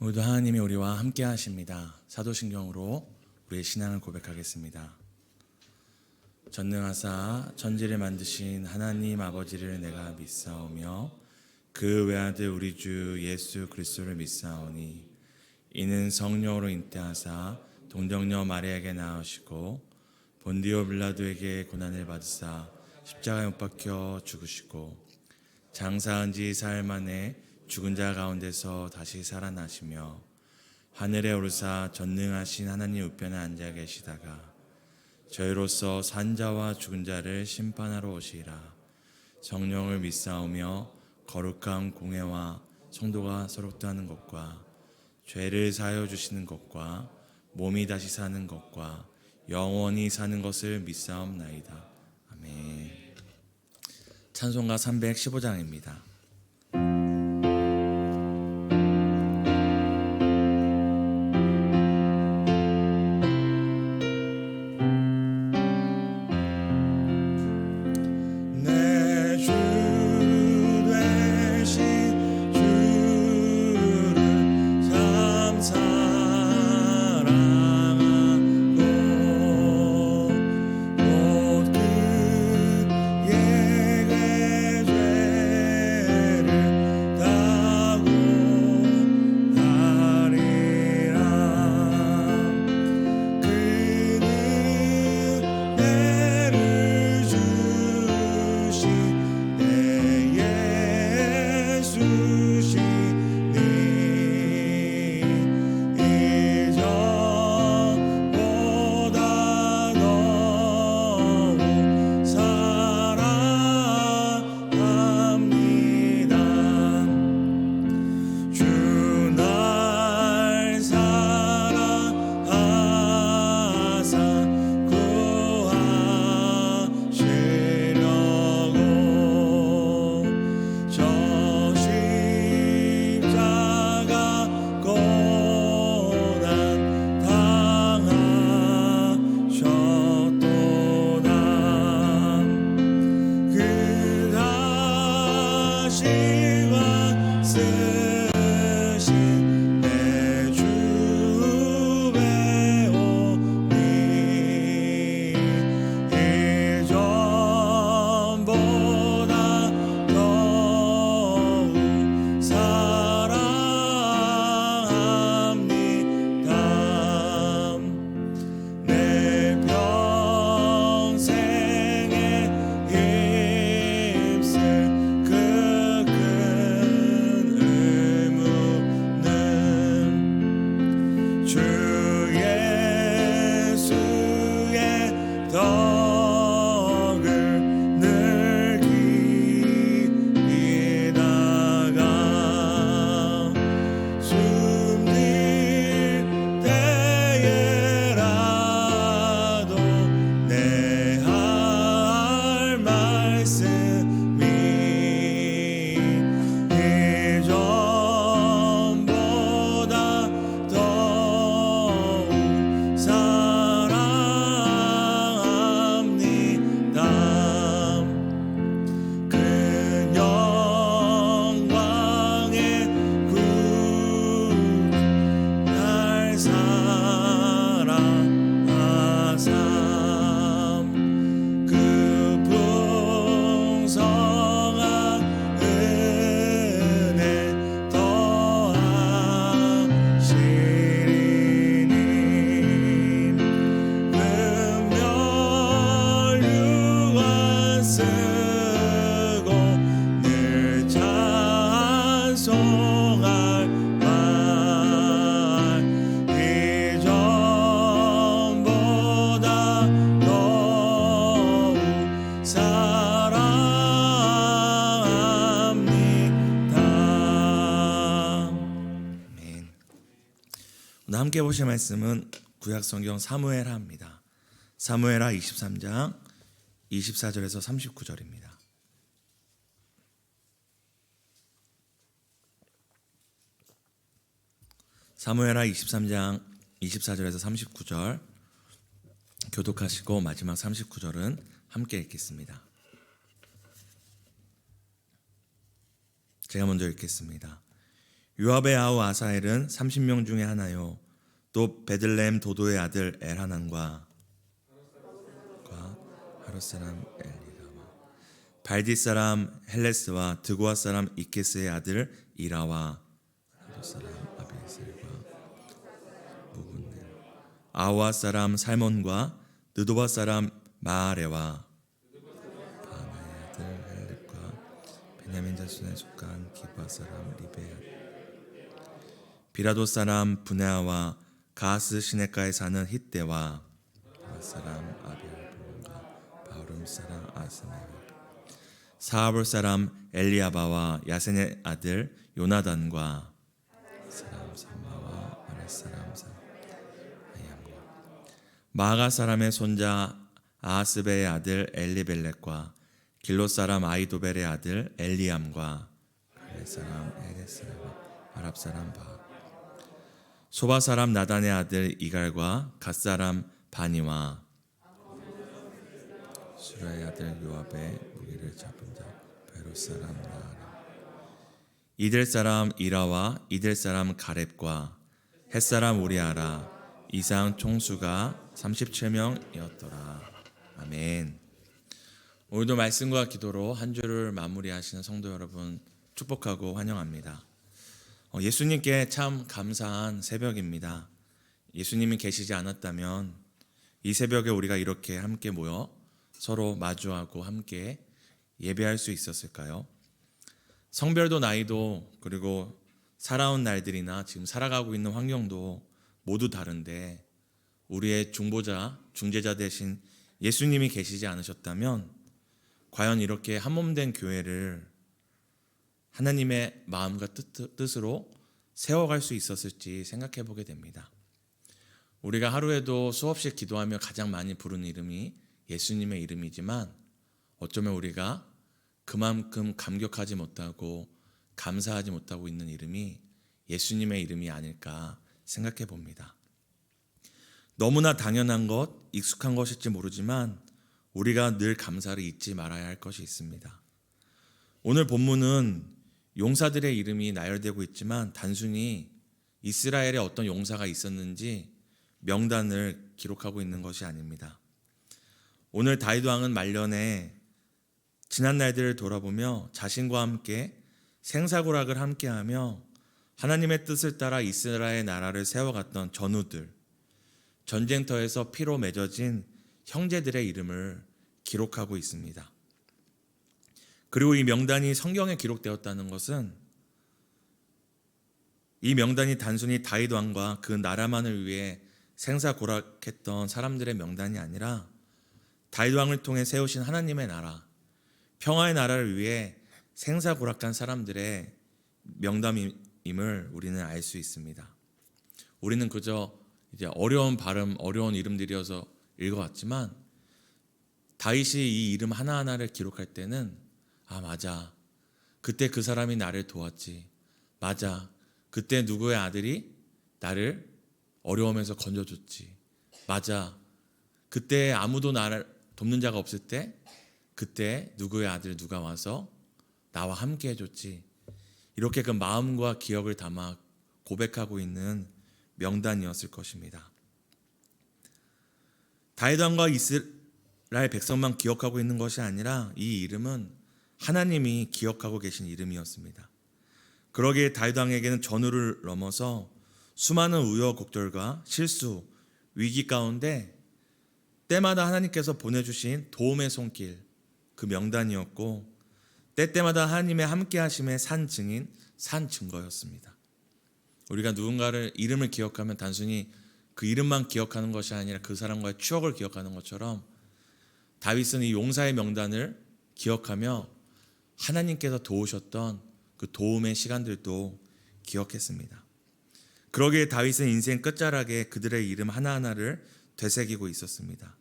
오늘도 하나님이 우리와 함께 하십니다. 사도신경으로 우리의 신앙을 고백하겠습니다. 전능하사 천지를 만드신 하나님 아버지를 내가 믿사오며 그 외아들 우리 주 예수 그리스도를 믿사오니 이는 성령으로 잉태하사 동정녀 마리아에게 낳으시고 본디오 빌라도에게 고난을 받으사 십자가에 못 박혀 죽으시고 장사한 지 사흘 만에 죽은 자 가운데서 다시 살아나시며 하늘에 오르사 전능하신 하나님 우편에 앉아 계시다가 저희로서 산 자와 죽은 자를 심판하러 오시리라. 성령을 믿사오며 거룩한 공회와 성도가 서로 뜻하는 것과 죄를 사하여 주시는 것과 몸이 다시 사는 것과 영원히 사는 것을 믿사옵나이다. 아멘. 찬송가 315장입니다. 함께 보실 말씀은 구약성경 사무엘하입니다. 사무엘하 23장 24절에서 39절입니다. 사무엘하 23장 24절에서 39절 교독하시고 마지막 39절은 함께 읽겠습니다. 제가 먼저 읽겠습니다. 요압의 아우 아사엘은 30명 중에 하나요. 또 베들레헴 도도의 아들 엘하난과 하롯 사람 엘리가와 발디 사람 헬레스와 드고아 사람 이케스의 아들 이라와 하롯 사람 아비에셀과 무분넬 아와 사람 살몬과 느도바 사람 마아레와 바나의 아들 헬렙과 베냐민 자손에 속한 기브아 사람 리베아 비라도 사람 분야와 가스 시네가에 사는 hit대와 바 사람 아비알볼과 바울음 사람 아스나와 사하볼 사람 엘리아바와 야센의 아들 요나단과 사람 삼마와 아랫 사람 아이암과 마가 사람의 손자 아하스베의 아들 엘리벨렉과 길롯 사람 아이도벨의 아들 엘리암과 갈레 사람 에레스와 아랍 사람 바 소바 사람 나단의 아들 이갈과 갓 사람 바니와 수라의 아들 요압의 무기를 잡은 자 베롯 사람 나아라 이들 사람 이라와 이들 사람 가렙과 헷 사람 우리아라 이상 총수가 37명이었더라. 아멘. 오늘도 말씀과 기도로 한 주를 마무리하시는 성도 여러분 축복하고 환영합니다. 예수님께 참 감사한 새벽입니다. 예수님이 계시지 않았다면 이 새벽에 우리가 이렇게 함께 모여 서로 마주하고 함께 예배할 수 있었을까요? 성별도 나이도 그리고 살아온 날들이나 지금 살아가고 있는 환경도 모두 다른데 우리의 중보자, 중재자 대신 예수님이 계시지 않으셨다면 과연 이렇게 한몸된 교회를 하나님의 마음과 뜻으로 세워갈 수 있었을지 생각해 보게 됩니다. 우리가 하루에도 수없이 기도하며 가장 많이 부르는 이름이 예수님의 이름이지만 어쩌면 우리가 그만큼 감격하지 못하고 감사하지 못하고 있는 이름이 예수님의 이름이 아닐까 생각해 봅니다. 너무나 당연한 것, 익숙한 것일지 모르지만 우리가 늘 감사를 잊지 말아야 할 것이 있습니다. 오늘 본문은 용사들의 이름이 나열되고 있지만 단순히 이스라엘에 어떤 용사가 있었는지 명단을 기록하고 있는 것이 아닙니다. 오늘 다윗 왕은 말년에 지난 날들을 돌아보며 자신과 함께 생사고락을 함께하며 하나님의 뜻을 따라 이스라엘 나라를 세워갔던 전우들, 전쟁터에서 피로 맺어진 형제들의 이름을 기록하고 있습니다. 그리고 이 명단이 성경에 기록되었다는 것은 이 명단이 단순히 다윗 왕과 그 나라만을 위해 생사고락했던 사람들의 명단이 아니라 다윗 왕을 통해 세우신 하나님의 나라, 평화의 나라를 위해 생사고락한 사람들의 명단임을 우리는 알 수 있습니다. 우리는 그저 이제 어려운 발음, 어려운 이름들이어서 읽어왔지만 다윗이 이 이름 하나하나를 기록할 때는 맞아, 그때 그 사람이 나를 도왔지. 맞아, 그때 누구의 아들이 나를 어려움에서 건져줬지. 맞아, 그때 아무도 나를 돕는 자가 없을 때 그때 누구의 아들 누가 와서 나와 함께 해줬지. 이렇게 그 마음과 기억을 담아 고백하고 있는 명단이었을 것입니다. 다윗 왕과 이스라엘 백성만 기억하고 있는 것이 아니라 이 이름은 하나님이 기억하고 계신 이름이었습니다. 그러기에 다윗 왕에게는 전우를 넘어서 수많은 우여곡절과 실수, 위기 가운데 때마다 하나님께서 보내주신 도움의 손길, 그 명단이었고 때때마다 하나님의 함께하심의 산 증인, 산 증거였습니다. 우리가 누군가를 이름을 기억하면 단순히 그 이름만 기억하는 것이 아니라 그 사람과의 추억을 기억하는 것처럼 다윗은 이 용사의 명단을 기억하며 하나님께서 도우셨던 그 도움의 시간들도 기억했습니다. 그러기에 다윗은 인생 끝자락에 그들의 이름 하나하나를 되새기고 있었습니다.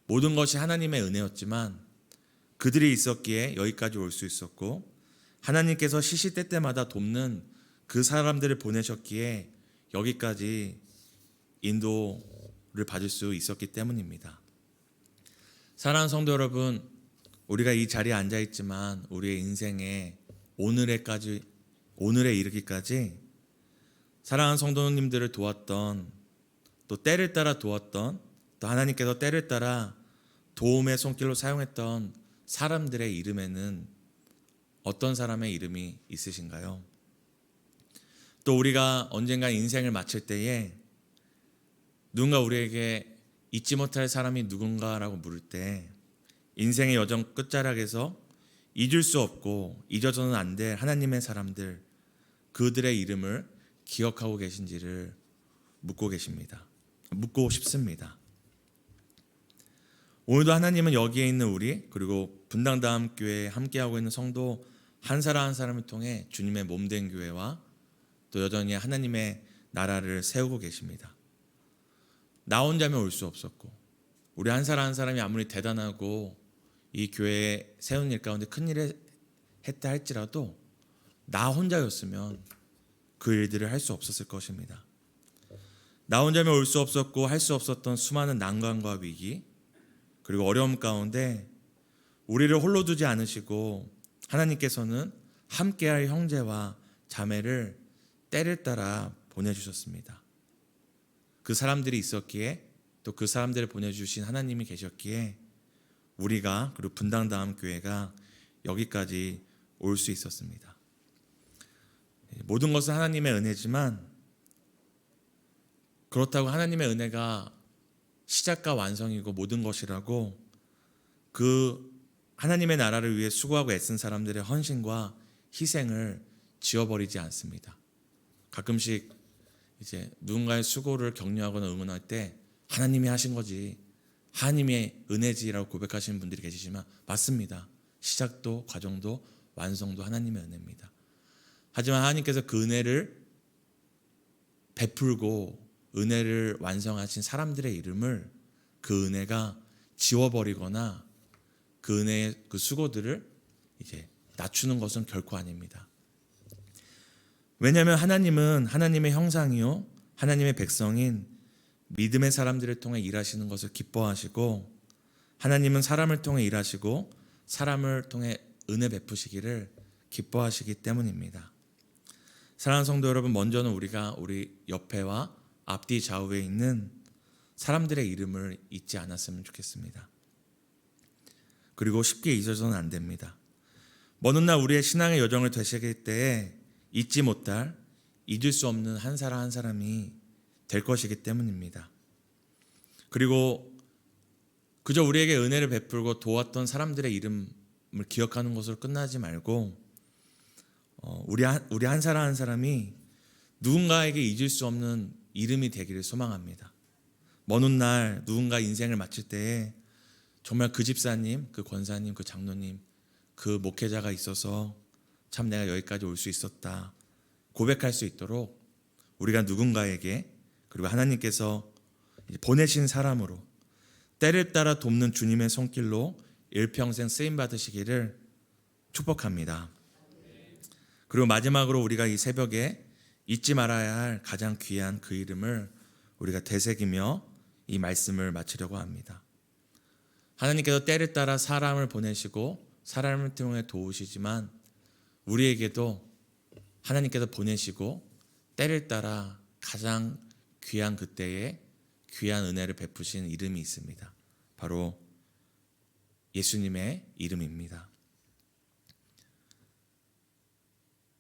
모든 것이 하나님의 은혜였지만 그들이 있었기에 여기까지 올 수 있었고 하나님께서 시시때때마다 돕는 그 사람들을 보내셨기에 여기까지 인도를 받을 수 있었기 때문입니다. 사랑하는 성도 여러분, 우리가 이 자리에 앉아있지만 우리의 인생에 오늘에 이르기까지 사랑하는 성도님들을 도왔던, 또 때를 따라 도왔던, 또 하나님께서 때를 따라 도움의 손길로 사용했던 사람들의 이름에는 어떤 사람의 이름이 있으신가요? 또 우리가 언젠가 인생을 마칠 때에 누군가 우리에게 잊지 못할 사람이 누군가라고 물을 때 인생의 여정 끝자락에서 잊을 수 없고 잊어서는 안 될 하나님의 사람들, 그들의 이름을 기억하고 계신지를 묻고 싶습니다. 오늘도 하나님은 여기에 있는 우리, 그리고 분당다음교회에 함께하고 있는 성도 한 사람 한 사람을 통해 주님의 몸된 교회와 또 여전히 하나님의 나라를 세우고 계십니다. 나 혼자면 올 수 없었고, 우리 한 사람 한 사람이 아무리 대단하고 이 교회에 세운 일 가운데 큰 일을 했다 할지라도 나 혼자였으면 그 일들을 할 수 없었을 것입니다. 나 혼자면 올 수 없었고 할 수 없었던 수많은 난관과 위기, 그리고 어려움 가운데 우리를 홀로 두지 않으시고 하나님께서는 함께할 형제와 자매를 때를 따라 보내주셨습니다. 그 사람들이 있었기에, 또 그 사람들을 보내주신 하나님이 계셨기에 우리가, 그리고 분당다음교회가 여기까지 올 수 있었습니다. 모든 것은 하나님의 은혜지만, 그렇다고 하나님의 은혜가 시작과 완성이고 모든 것이라고 그 하나님의 나라를 위해 수고하고 애쓴 사람들의 헌신과 희생을 지워버리지 않습니다. 가끔씩 이제 누군가의 수고를 격려하거나 응원할 때 하나님이 하신 거지, 하나님의 은혜지라고 고백하시는 분들이 계시지만 맞습니다. 시작도 과정도 완성도 하나님의 은혜입니다. 하지만 하나님께서 그 은혜를 베풀고 은혜를 완성하신 사람들의 이름을 그 은혜가 지워버리거나 그 은혜의 그 수고들을 이제 낮추는 것은 결코 아닙니다. 왜냐하면 하나님은 하나님의 형상이요 하나님의 백성인 믿음의 사람들을 통해 일하시는 것을 기뻐하시고, 하나님은 사람을 통해 일하시고 사람을 통해 은혜 베푸시기를 기뻐하시기 때문입니다. 사랑하는 성도 여러분, 먼저는 우리가 우리 옆에와 앞뒤 좌우에 있는 사람들의 이름을 잊지 않았으면 좋겠습니다. 그리고 쉽게 잊어서는 안 됩니다. 먼 훗날 우리의 신앙의 여정을 되시길 때에 잊지 못할, 잊을 수 없는 한 사람 한 사람이 될 것이기 때문입니다. 그리고 그저 우리에게 은혜를 베풀고 도왔던 사람들의 이름을 기억하는 것으로 끝나지 말고 우리 한 사람 한 사람이 누군가에게 잊을 수 없는 이름이 되기를 소망합니다. 먼 훗날 누군가 인생을 마칠 때에 정말 그 집사님, 그 권사님, 그 장로님, 그 목회자가 있어서 참 내가 여기까지 올 수 있었다 고백할 수 있도록 우리가 누군가에게, 그리고 하나님께서 보내신 사람으로 때를 따라 돕는 주님의 손길로 일평생 쓰임 받으시기를 축복합니다. 그리고 마지막으로 우리가 이 새벽에 잊지 말아야 할 가장 귀한 그 이름을 우리가 되새기며 이 말씀을 마치려고 합니다. 하나님께서 때를 따라 사람을 보내시고 사람을 통해 도우시지만 우리에게도 하나님께서 보내시고 때를 따라 가장 귀한 그때에 귀한 은혜를 베푸신 이름이 있습니다. 바로 예수님의 이름입니다.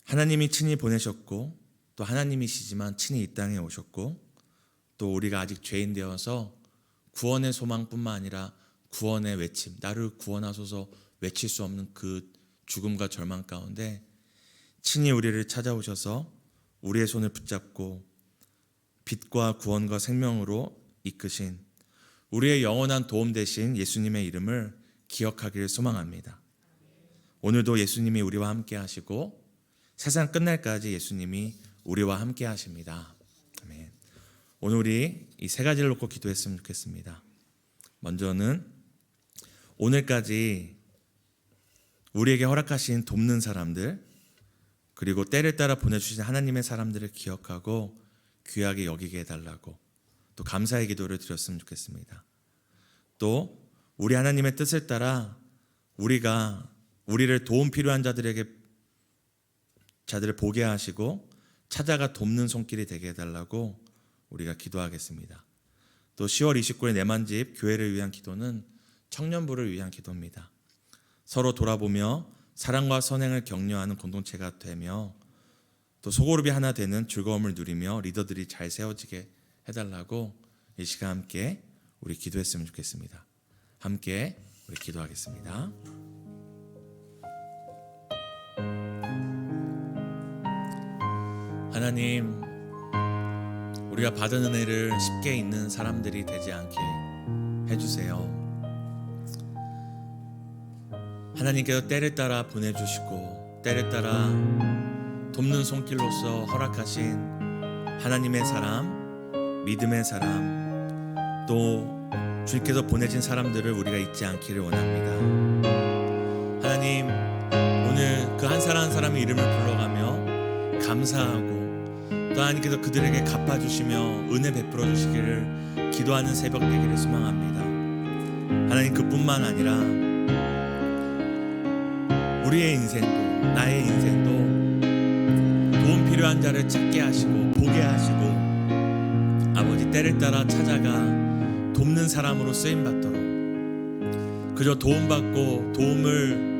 하나님이 친히 보내셨고 또 하나님이시지만 친히 이 땅에 오셨고 또 우리가 아직 죄인 되어서 구원의 소망뿐만 아니라 구원의 외침, 나를 구원하소서 외칠 수 없는 그 죽음과 절망 가운데 친히 우리를 찾아오셔서 우리의 손을 붙잡고 빛과 구원과 생명으로 이끄신 우리의 영원한 도움 되신 예수님의 이름을 기억하기를 소망합니다. 오늘도 예수님이 우리와 함께 하시고 세상 끝날까지 예수님이 우리와 함께 하십니다. 아멘. 오늘 우리 이 세 가지를 놓고 기도했으면 좋겠습니다. 먼저는 오늘까지 우리에게 허락하신 돕는 사람들, 그리고 때를 따라 보내주신 하나님의 사람들을 기억하고 귀하게 여기게 해달라고 또 감사의 기도를 드렸으면 좋겠습니다. 또 우리 하나님의 뜻을 따라 우리가 우리를 도움 필요한 자들에게 자들을 보게 하시고 찾아가 돕는 손길이 되게 해달라고 우리가 기도하겠습니다. 또 10월 29일 내만집 교회를 위한 기도는 청년부를 위한 기도입니다. 서로 돌아보며 사랑과 선행을 격려하는 공동체가 되며 또 소그룹이 하나 되는 즐거움을 누리며 리더들이 잘 세워지게 해달라고 이 시간 함께 우리 기도했으면 좋겠습니다. 함께 우리 기도하겠습니다. 하나님, 우리가 받은 은혜를 쉽게 잊는 사람들이 되지 않게 해주세요. 하나님께서 때를 따라 보내주시고 때를 따라 돕는 손길로서 허락하신 하나님의 사람, 믿음의 사람, 또 주님께서 보내신 사람들을 우리가 잊지 않기를 원합니다. 하나님, 오늘 그 한 사람 한 사람의 이름을 불러가며 감사하고 또 하나님께서 그들에게 갚아주시며 은혜 베풀어 주시기를 기도하는 새벽 되기를 소망합니다. 하나님, 그뿐만 아니라 우리의 인생도, 나의 인생도 도움 필요한 자를 찾게 하시고 보게 하시고 아버지, 때를 따라 찾아가 돕는 사람으로 쓰임받도록, 그저 도움받고 도움을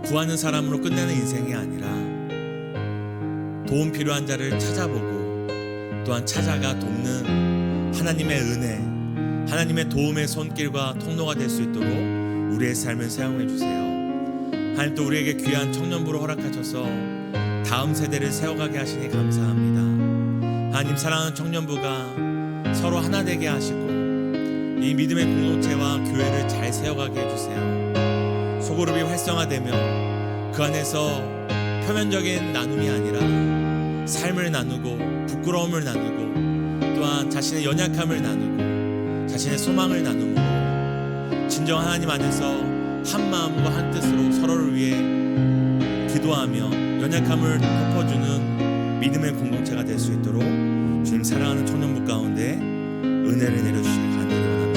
구하는 사람으로 끝내는 인생이 아니라 도움 필요한 자를 찾아보고 또한 찾아가 돕는 하나님의 은혜, 하나님의 도움의 손길과 통로가 될 수 있도록 우리의 삶을 사용해 주세요. 하나님, 또 우리에게 귀한 청년부를 허락하셔서 다음 세대를 세워가게 하시니 감사합니다. 하나님, 사랑하는 청년부가 서로 하나 되게 하시고 이 믿음의 공동체와 교회를 잘 세워가게 해주세요. 소그룹이 활성화되며 그 안에서 표면적인 나눔이 아니라 삶을 나누고 부끄러움을 나누고 또한 자신의 연약함을 나누고 자신의 소망을 나누고 진정 하나님 안에서 한 마음과 한 뜻으로 서로를 위해 기도하며 연약함을 덮어주는 믿음의 공동체가 될 수 있도록 주님 사랑하는 청년부 가운데 은혜를 내려주시길 간절히 원합니다.